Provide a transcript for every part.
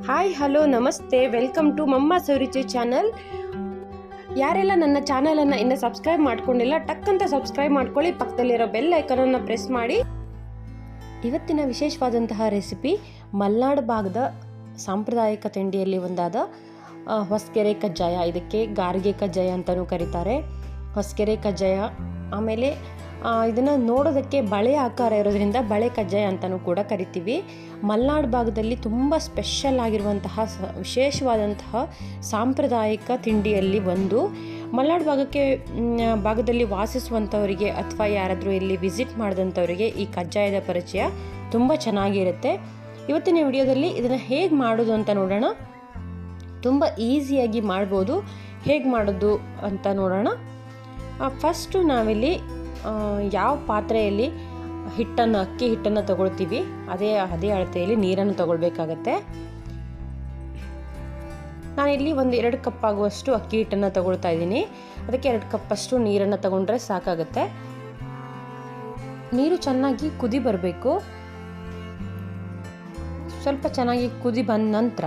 Hi hello ನಮಸ್ತೆ, welcome to Mamma's ರುಚಿ channel. ಯಾರೆಲ್ಲ ನನ್ನ ಚಾನಲನ್ನು ಇನ್ನೂ ಸಬ್ಸ್ಕ್ರೈಬ್ ಮಾಡ್ಕೊಂಡಿಲ್ಲ, ಟಕ್ ಅಂತ ಸಬ್ಸ್ಕ್ರೈಬ್ ಮಾಡ್ಕೊಳ್ಳಿ, ಪಕ್ಕದಲ್ಲಿರೋ ಬೆಲ್ ಐಕನನ್ನು ಪ್ರೆಸ್ ಮಾಡಿ. ಇವತ್ತಿನ ವಿಶೇಷವಾದಂತಹ ರೆಸಿಪಿ ಮಲೆನಾಡು ಭಾಗದ ಸಾಂಪ್ರದಾಯಿಕ ತಿಂಡಿಯಲ್ಲಿ ಒಂದಾದ ಹೊಸಕೆರೆ ಕಜ್ಜಾಯ. ಇದಕ್ಕೆ ಗಾರಿಗೆ ಕಜ್ಜಾಯ ಅಂತಲೂ ಕರೀತಾರೆ, ಹೊಸಕೆರೆ ಕಜ್ಜಾಯ. ಆಮೇಲೆ ಇದನ್ನು ನೋಡೋದಕ್ಕೆ ಬಳೆ ಆಕಾರ ಇರೋದ್ರಿಂದ ಬಳೆ ಕಜ್ಜಾಯ ಅಂತಲೂ ಕೂಡ ಕರಿತೀವಿ. ಮಲೆನಾಡು ಭಾಗದಲ್ಲಿ ತುಂಬ ಸ್ಪೆಷಲ್ ಆಗಿರುವಂತಹ ವಿಶೇಷವಾದಂತಹ ಸಾಂಪ್ರದಾಯಿಕ ತಿಂಡಿಯಲ್ಲಿ ಒಂದು. ಮಲೆನಾಡು ಭಾಗದಲ್ಲಿ ವಾಸಿಸುವಂಥವರಿಗೆ ಅಥವಾ ಯಾರಾದರೂ ಇಲ್ಲಿ ವಿಸಿಟ್ ಮಾಡಿದಂಥವರಿಗೆ ಈ ಕಜ್ಜಾಯದ ಪರಿಚಯ ತುಂಬ ಚೆನ್ನಾಗಿರುತ್ತೆ. ಇವತ್ತಿನ ವಿಡಿಯೋದಲ್ಲಿ ಇದನ್ನು ಹೇಗೆ ಮಾಡೋದು ಅಂತ ನೋಡೋಣ. ತುಂಬ ಈಸಿಯಾಗಿ ಮಾಡ್ಬೋದು. ಹೇಗೆ ಮಾಡೋದು ಅಂತ ನೋಡೋಣ. ಫಸ್ಟು ನಾವಿಲ್ಲಿ ಯಾವ ಪಾತ್ರೆಯಲ್ಲಿ ಅಕ್ಕಿ ಹಿಟ್ಟನ್ನು ತಗೊಳ್ತೀವಿ ಅದೇ ಅಳತೆಯಲ್ಲಿ ನೀರನ್ನು ತಗೊಳ್ಬೇಕಾಗತ್ತೆ. ನಾನಿಲ್ಲಿ 2 ಕಪ್ ಆಗುವಷ್ಟು ಅಕ್ಕಿ ಹಿಟ್ಟನ್ನು ತಗೊಳ್ತಾ ಇದ್ದೀನಿ. ಅದಕ್ಕೆ 2 ಕಪ್ಪಷ್ಟು ನೀರನ್ನು ತಗೊಂಡ್ರೆ ಸಾಕಾಗುತ್ತೆ. ನೀರು ಚೆನ್ನಾಗಿ ಕುದಿ ಬರಬೇಕು. ಸ್ವಲ್ಪ ಚೆನ್ನಾಗಿ ಕುದಿ ಬಂದ ನಂತರ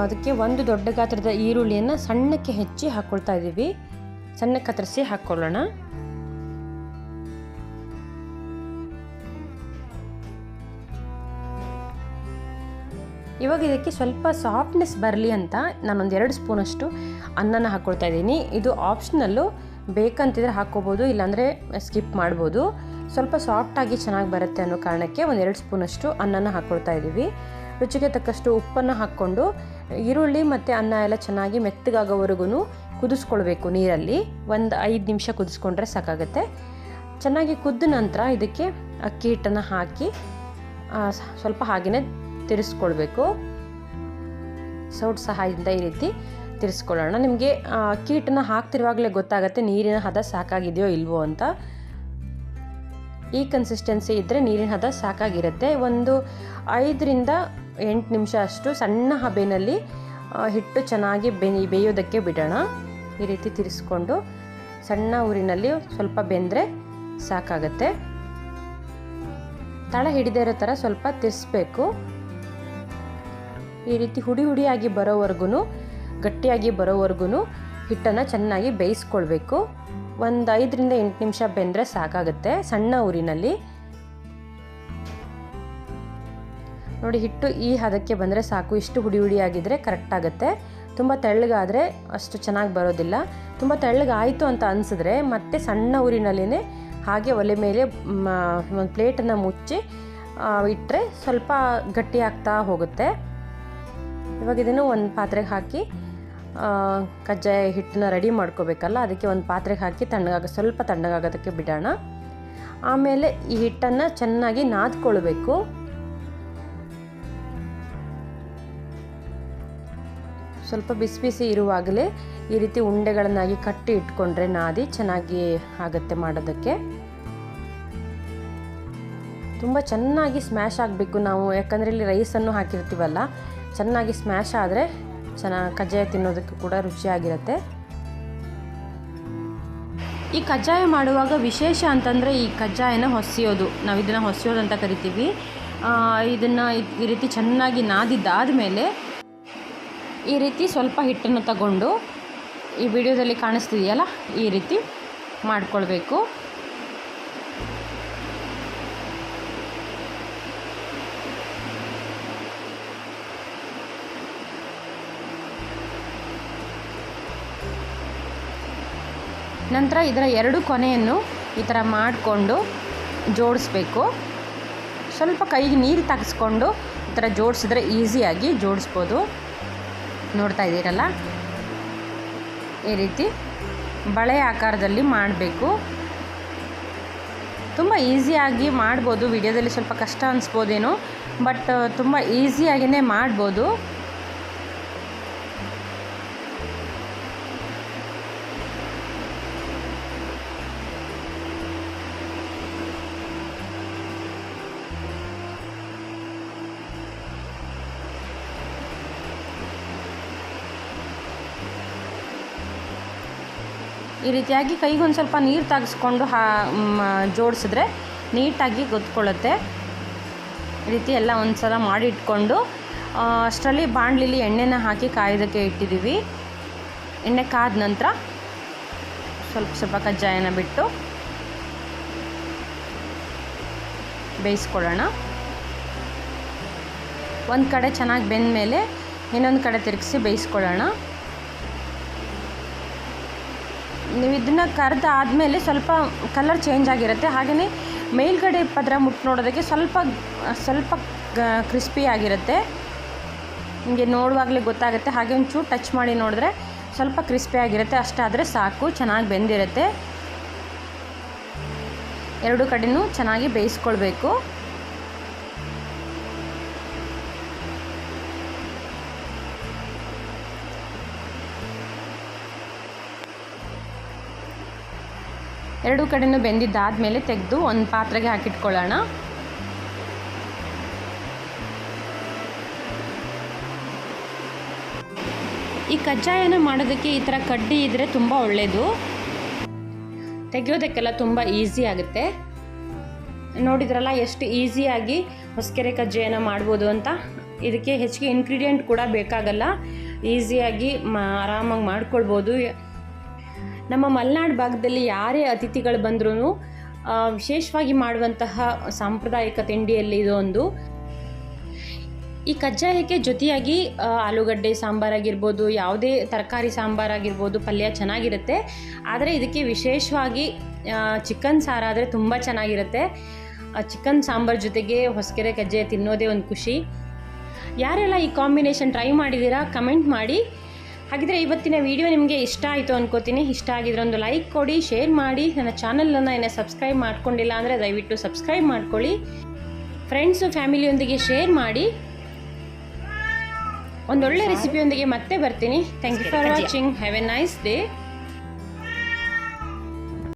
ಅದಕ್ಕೆ 1 ದೊಡ್ಡ ಗಾತ್ರದ ಈರುಳ್ಳಿಯನ್ನು ಸಣ್ಣಕ್ಕೆ ಹೆಚ್ಚಿ ಹಾಕ್ಕೊಳ್ತಾ ಇದ್ದೀವಿ. ಸಣ್ಣಕ್ಕೆ ಕತ್ತರಿಸಿ ಹಾಕ್ಕೊಳ್ಳೋಣ. ಇವಾಗ ಇದಕ್ಕೆ ಸ್ವಲ್ಪ ಸಾಫ್ಟ್ನೆಸ್ ಬರಲಿ ಅಂತ ನಾನೊಂದು 2 ಸ್ಪೂನಷ್ಟು ಅನ್ನನ ಹಾಕ್ಕೊಳ್ತಾ ಇದ್ದೀನಿ. ಇದು ಆಪ್ಷನಲ್ಲು, ಬೇಕಂತಿದ್ರೆ ಹಾಕ್ಕೋಬೋದು, ಇಲ್ಲಾಂದರೆ ಸ್ಕಿಪ್ ಮಾಡ್ಬೋದು. ಸ್ವಲ್ಪ ಸಾಫ್ಟಾಗಿ ಚೆನ್ನಾಗಿ ಬರುತ್ತೆ ಅನ್ನೋ ಕಾರಣಕ್ಕೆ 2 ಸ್ಪೂನಷ್ಟು ಅನ್ನನ ಹಾಕ್ಕೊಳ್ತಾ ಇದ್ದೀವಿ. ರುಚಿಗೆ ತಕ್ಕಷ್ಟು ಉಪ್ಪನ್ನು ಹಾಕ್ಕೊಂಡು ಈರುಳ್ಳಿ ಮತ್ತು ಅನ್ನ ಎಲ್ಲ ಚೆನ್ನಾಗಿ ಮೆತ್ತಗಾಗೋವರೆಗೂ ಕುದಿಸ್ಕೊಳ್ಬೇಕು. ನೀರಲ್ಲಿ 5 ನಿಮಿಷ ಕುದಿಸ್ಕೊಂಡ್ರೆ ಸಾಕಾಗುತ್ತೆ. ಚೆನ್ನಾಗಿ ಕುದ್ದ ನಂತರ ಇದಕ್ಕೆ ಅಕ್ಕಿ ಹಿಟ್ಟನ್ನು ಹಾಕಿ ಸ್ವಲ್ಪ ಹಾಗೆಯೇ ತಿರ್ಸ್ಕೊಳ್ಬೇಕು. ಸೌಟ್ ಸಹಾಯದಿಂದ ಈ ರೀತಿ ತಿರ್ಸ್ಕೊಳ್ಳೋಣ. ನಿಮಗೆ ಅಕ್ಕಿ ಹಿಟ್ಟನ್ನು ಹಾಕ್ತಿರುವಾಗಲೇ ಗೊತ್ತಾಗುತ್ತೆ ನೀರಿನ ಹದ ಸಾಕಾಗಿದೆಯೋ ಇಲ್ವೋ ಅಂತ. ಈ ಕನ್ಸಿಸ್ಟೆನ್ಸಿ ಇದ್ದರೆ ನೀರಿನ ಹದ ಸಾಕಾಗಿರುತ್ತೆ. 5 ರಿಂದ 8 ನಿಮಿಷ ಅಷ್ಟು ಸಣ್ಣ ಹಬೆಯಲ್ಲಿ ಹಿಟ್ಟು ಚೆನ್ನಾಗಿ ಬೇಯೋದಕ್ಕೆ ಬಿಡೋಣ. ಈ ರೀತಿ ತಿರ್ಸ್ಕೊಂಡು ಸಣ್ಣ ಊರಿನಲ್ಲಿ ಸ್ವಲ್ಪ ಬೆಂದರೆ ಸಾಕಾಗತ್ತೆ. ತಳ ಹಿಡಿದೇ ಇರೋ ಥರ ಸ್ವಲ್ಪ ತಿರ್ಸ್ಬೇಕು. ಈ ರೀತಿ ಹುಡಿಯಾಗಿ ಬರೋವರೆಗೂ, ಗಟ್ಟಿಯಾಗಿ ಬರೋವರೆಗೂ ಹಿಟ್ಟನ್ನು ಚೆನ್ನಾಗಿ ಬೇಯಿಸ್ಕೊಳ್ಬೇಕು. 5 ರಿಂದ 8 ನಿಮಿಷ ಬೆಂದರೆ ಸಾಕಾಗುತ್ತೆ ಸಣ್ಣ ಊರಿನಲ್ಲಿ. ನೋಡಿ, ಹಿಟ್ಟು ಈ ಹದಕ್ಕೆ ಬಂದರೆ ಸಾಕು. ಇಷ್ಟು ಹುಡಿಯಾಗಿದ್ದರೆ ಕರೆಕ್ಟ್ ಆಗುತ್ತೆ. ತುಂಬ ತೆಳ್ಳಗಾದರೆ ಅಷ್ಟು ಚೆನ್ನಾಗಿ ಬರೋದಿಲ್ಲ. ತುಂಬ ತೆಳ್ಳಗಾಯಿತು ಅಂತ ಅನಿಸಿದ್ರೆ ಮತ್ತೆ ಸಣ್ಣ ಊರಿನಲ್ಲಿನೇ ಹಾಗೆ ಒಲೆ ಮೇಲೆ ಒಂದು ಪ್ಲೇಟನ್ನು ಮುಚ್ಚಿ ಇಟ್ಟರೆ ಸ್ವಲ್ಪ ಗಟ್ಟಿ ಆಗ್ತಾ ಹೋಗುತ್ತೆ. ಇವಾಗ ಇದನ್ನು ಒಂದು ಪಾತ್ರೆಗೆ ಹಾಕಿ ಕಜ್ಜಾಯ ಹಿಟ್ಟನ್ನ ರೆಡಿ ಮಾಡ್ಕೋಬೇಕಲ್ಲ, ಅದಕ್ಕೆ ಒಂದು ಪಾತ್ರೆಗೆ ಹಾಕಿ ಸ್ವಲ್ಪ ತಣ್ಣಗಾಗೋದಕ್ಕೆ ಬಿಡೋಣ. ಆಮೇಲೆ ಈ ಹಿಟ್ಟನ್ನು ಚೆನ್ನಾಗಿ ನಾದ್ಕೊಳ್ಬೇಕು. ಸ್ವಲ್ಪ ಬಿಸಿ ಇರುವಾಗಲೇ ಈ ರೀತಿ ಉಂಡೆಗಳನ್ನಾಗಿ ಕಟ್ಟಿ ಇಟ್ಕೊಂಡ್ರೆ ನಾದಿ ಚೆನ್ನಾಗಿ ಆಗುತ್ತೆ ಮಾಡೋದಕ್ಕೆ. ತುಂಬ ಚೆನ್ನಾಗಿ ಸ್ಮ್ಯಾಶ್ ಆಗಬೇಕು ನಾವು, ಯಾಕಂದರೆ ಇಲ್ಲಿ ರೈಸನ್ನು ಹಾಕಿರ್ತೀವಲ್ಲ, ಚೆನ್ನಾಗಿ ಸ್ಮ್ಯಾಶ್ ಆದರೆ ಕಜ್ಜಾಯ ತಿನ್ನೋದಕ್ಕೆ ಕೂಡ ರುಚಿಯಾಗಿರುತ್ತೆ. ಈ ಕಜ್ಜಾಯ ಮಾಡುವಾಗ ವಿಶೇಷ ಅಂತಂದರೆ ಈ ಕಜ್ಜಾಯನ ಹೊಸಿಯೋದು, ನಾವು ಇದನ್ನು ಹೊಸಿಯೋದು ಅಂತ ಕರಿತೀವಿ. ಇದನ್ನು ಈ ರೀತಿ ಚೆನ್ನಾಗಿ ನಾದಿದ್ದಾದ ಮೇಲೆ ಈ ರೀತಿ ಸ್ವಲ್ಪ ಹಿಟ್ಟನ್ನು ತಗೊಂಡು ಈ ವಿಡಿಯೋದಲ್ಲಿ ಕಾಣಿಸ್ತಿದೆಯಲ್ಲ ಈ ರೀತಿ ಮಾಡ್ಕೊಳ್ಬೇಕು. ನಂತರ ಇದರ 2 ಕೊನೆಯನ್ನು ಈ ಥರ ಮಾಡಿಕೊಂಡು ಜೋಡಿಸ್ಬೇಕು. ಸ್ವಲ್ಪ ಕೈಗೆ ನೀರು ತಾಗಿಸ್ಕೊಂಡು ಈ ಥರ ಜೋಡಿಸಿದ್ರೆ ಈಸಿಯಾಗಿ ಜೋಡಿಸ್ಬೋದು. ನೋಡ್ತಾ ಇದ್ದೀರಲ್ಲ, ಈ ರೀತಿ ಬಳೆ ಆಕಾರದಲ್ಲಿ ಮಾಡಬೇಕು. ತುಂಬ ಈಸಿಯಾಗಿ ಮಾಡ್ಬೋದು. ವಿಡಿಯೋದಲ್ಲಿ ಸ್ವಲ್ಪ ಕಷ್ಟ ಅನಿಸ್ಬೋದೇನೋ, ಬಟ್ ತುಂಬ ಈಸಿಯಾಗಿಯೇ ಮಾಡ್ಬೋದು. ಈ ರೀತಿಯಾಗಿ ಕೈಗೊಂದು ಸ್ವಲ್ಪ ನೀರು ತಾಗಿಸ್ಕೊಂಡು ಜೋಡಿಸಿದ್ರೆ ನೀಟಾಗಿ ಗೊತ್ಕೊಳ್ಳುತ್ತೆ. ಈ ರೀತಿ ಎಲ್ಲ ಒಂದು ಸಲ ಮಾಡಿ ಇಟ್ಕೊಂಡು ಅಷ್ಟರಲ್ಲಿ ಬಾಣಲಿಲಿ ಎಣ್ಣೆನ ಹಾಕಿ ಕಾಯೋದಕ್ಕೆ ಇಟ್ಟಿದ್ದೀವಿ. ಎಣ್ಣೆ ಕಾದ ನಂತರ ಸ್ವಲ್ಪ ಕಜ್ಜಾಯನ ಬಿಟ್ಟು ಬೇಯಿಸ್ಕೊಳ್ಳೋಣ. ಒಂದು ಕಡೆ ಚೆನ್ನಾಗಿ ಬೆಂದ ಮೇಲೆ ಇನ್ನೊಂದು ಕಡೆ ತಿರುಗಿಸಿ ಬೇಯಿಸ್ಕೊಳ್ಳೋಣ. ನೀವು ಇದನ್ನು ಕರೆದಾದಮೇಲೆ ಸ್ವಲ್ಪ ಕಲರ್ ಚೇಂಜ್ ಆಗಿರುತ್ತೆ. ಹಾಗೆಯೇ ಮೇಲ್ಗಡೆ ಪದರ ಮುಟ್ಟು ನೋಡೋದಕ್ಕೆ ಸ್ವಲ್ಪ ಕ್ರಿಸ್ಪಿ ಆಗಿರುತ್ತೆ. ನಿಮಗೆ ನೋಡುವಾಗಲೇ ಗೊತ್ತಾಗುತ್ತೆ. ಹಾಗೆ ಒಂಚೂರು ಟಚ್ ಮಾಡಿ ನೋಡಿದ್ರೆ ಸ್ವಲ್ಪ ಕ್ರಿಸ್ಪಿ ಆಗಿರುತ್ತೆ. ಅಷ್ಟಾದರೆ ಸಾಕು, ಚೆನ್ನಾಗಿ ಬೆಂದಿರುತ್ತೆ. ಎರಡು ಕಡೆನೂ ಚೆನ್ನಾಗಿ ಬೇಯಿಸ್ಕೊಳ್ಬೇಕು. ಎರಡು ಕಡೆನೂ ಬೆಂದಿದ್ದಾದಮೇಲೆ ತೆಗೆದು ಒಂದು ಪಾತ್ರೆಗೆ ಹಾಕಿಟ್ಕೊಳ್ಳೋಣ. ಈ ಕಜ್ಜಾಯನ ಮಾಡೋದಕ್ಕೆ ಈ ಥರ ಕಡ್ಡಿ ಇದ್ದರೆ ತುಂಬ ಒಳ್ಳೆಯದು. ತೆಗೆಯೋದಕ್ಕೆಲ್ಲ ತುಂಬ ಈಸಿ ಆಗುತ್ತೆ. ನೋಡಿದ್ರಲ್ಲ ಎಷ್ಟು ಈಸಿಯಾಗಿ ಹೊಸಕೆರೆ ಕಜ್ಜಾಯನ ಮಾಡ್ಬೋದು ಅಂತ. ಇದಕ್ಕೆ ಹೆಚ್ಚಿಗೆ ಇಂಗ್ರೀಡಿಯೆಂಟ್ ಕೂಡ ಬೇಕಾಗಲ್ಲ, ಈಸಿಯಾಗಿ ಆರಾಮಾಗಿ ಮಾಡ್ಕೊಳ್ಬೋದು. ನಮ್ಮ ಮಲೆನಾಡು ಭಾಗದಲ್ಲಿ ಯಾರೇ ಅತಿಥಿಗಳು ಬಂದ್ರೂ ವಿಶೇಷವಾಗಿ ಮಾಡುವಂತಹ ಸಾಂಪ್ರದಾಯಿಕ ತಿಂಡಿಯಲ್ಲಿ ಇದೊಂದು. ಈ ಕಜ್ಜಾಯಕ್ಕೆ ಜೊತೆಯಾಗಿ ಆಲೂಗಡ್ಡೆ ಸಾಂಬಾರಾಗಿರ್ಬೋದು, ಯಾವುದೇ ತರಕಾರಿ ಸಾಂಬಾರಾಗಿರ್ಬೋದು, ಪಲ್ಯ ಚೆನ್ನಾಗಿರುತ್ತೆ. ಆದರೆ ಇದಕ್ಕೆ ವಿಶೇಷವಾಗಿ ಚಿಕನ್ ಸಾರಾದರೆ ತುಂಬ ಚೆನ್ನಾಗಿರುತ್ತೆ. ಚಿಕನ್ ಸಾಂಬಾರು ಜೊತೆಗೆ ಹೊಸಕೆರೆ ಕಜ್ಜಾಯ ತಿನ್ನೋದೇ ಒಂದು ಖುಷಿ. ಯಾರೆಲ್ಲ ಈ ಕಾಂಬಿನೇಷನ್ ಟ್ರೈ ಮಾಡಿದ್ದೀರಾ ಕಮೆಂಟ್ ಮಾಡಿ. ಹಾಗಿದ್ರೆ ಇವತ್ತಿನ ವಿಡಿಯೋ ನಿಮಗೆ ಇಷ್ಟ ಆಯಿತು ಅನ್ಕೋತೀನಿ. ಇಷ್ಟ ಆಗಿದ್ರೆ ಒಂದು ಲೈಕ್ ಕೊಡಿ, ಶೇರ್ ಮಾಡಿ. ನನ್ನ ಚಾನಲನ್ನು ಇನ್ನೂ ಸಬ್ಸ್ಕ್ರೈಬ್ ಮಾಡ್ಕೊಂಡಿಲ್ಲ ಅಂದರೆ ದಯವಿಟ್ಟು ಸಬ್ಸ್ಕ್ರೈಬ್ ಮಾಡ್ಕೊಳ್ಳಿ. ಫ್ರೆಂಡ್ಸು ಫ್ಯಾಮಿಲಿಯೊಂದಿಗೆ ಶೇರ್ ಮಾಡಿ. ಒಂದೊಳ್ಳೆ ರೆಸಿಪಿಯೊಂದಿಗೆ ಮತ್ತೆ ಬರ್ತೀನಿ. Thank you for watching. Have a nice day.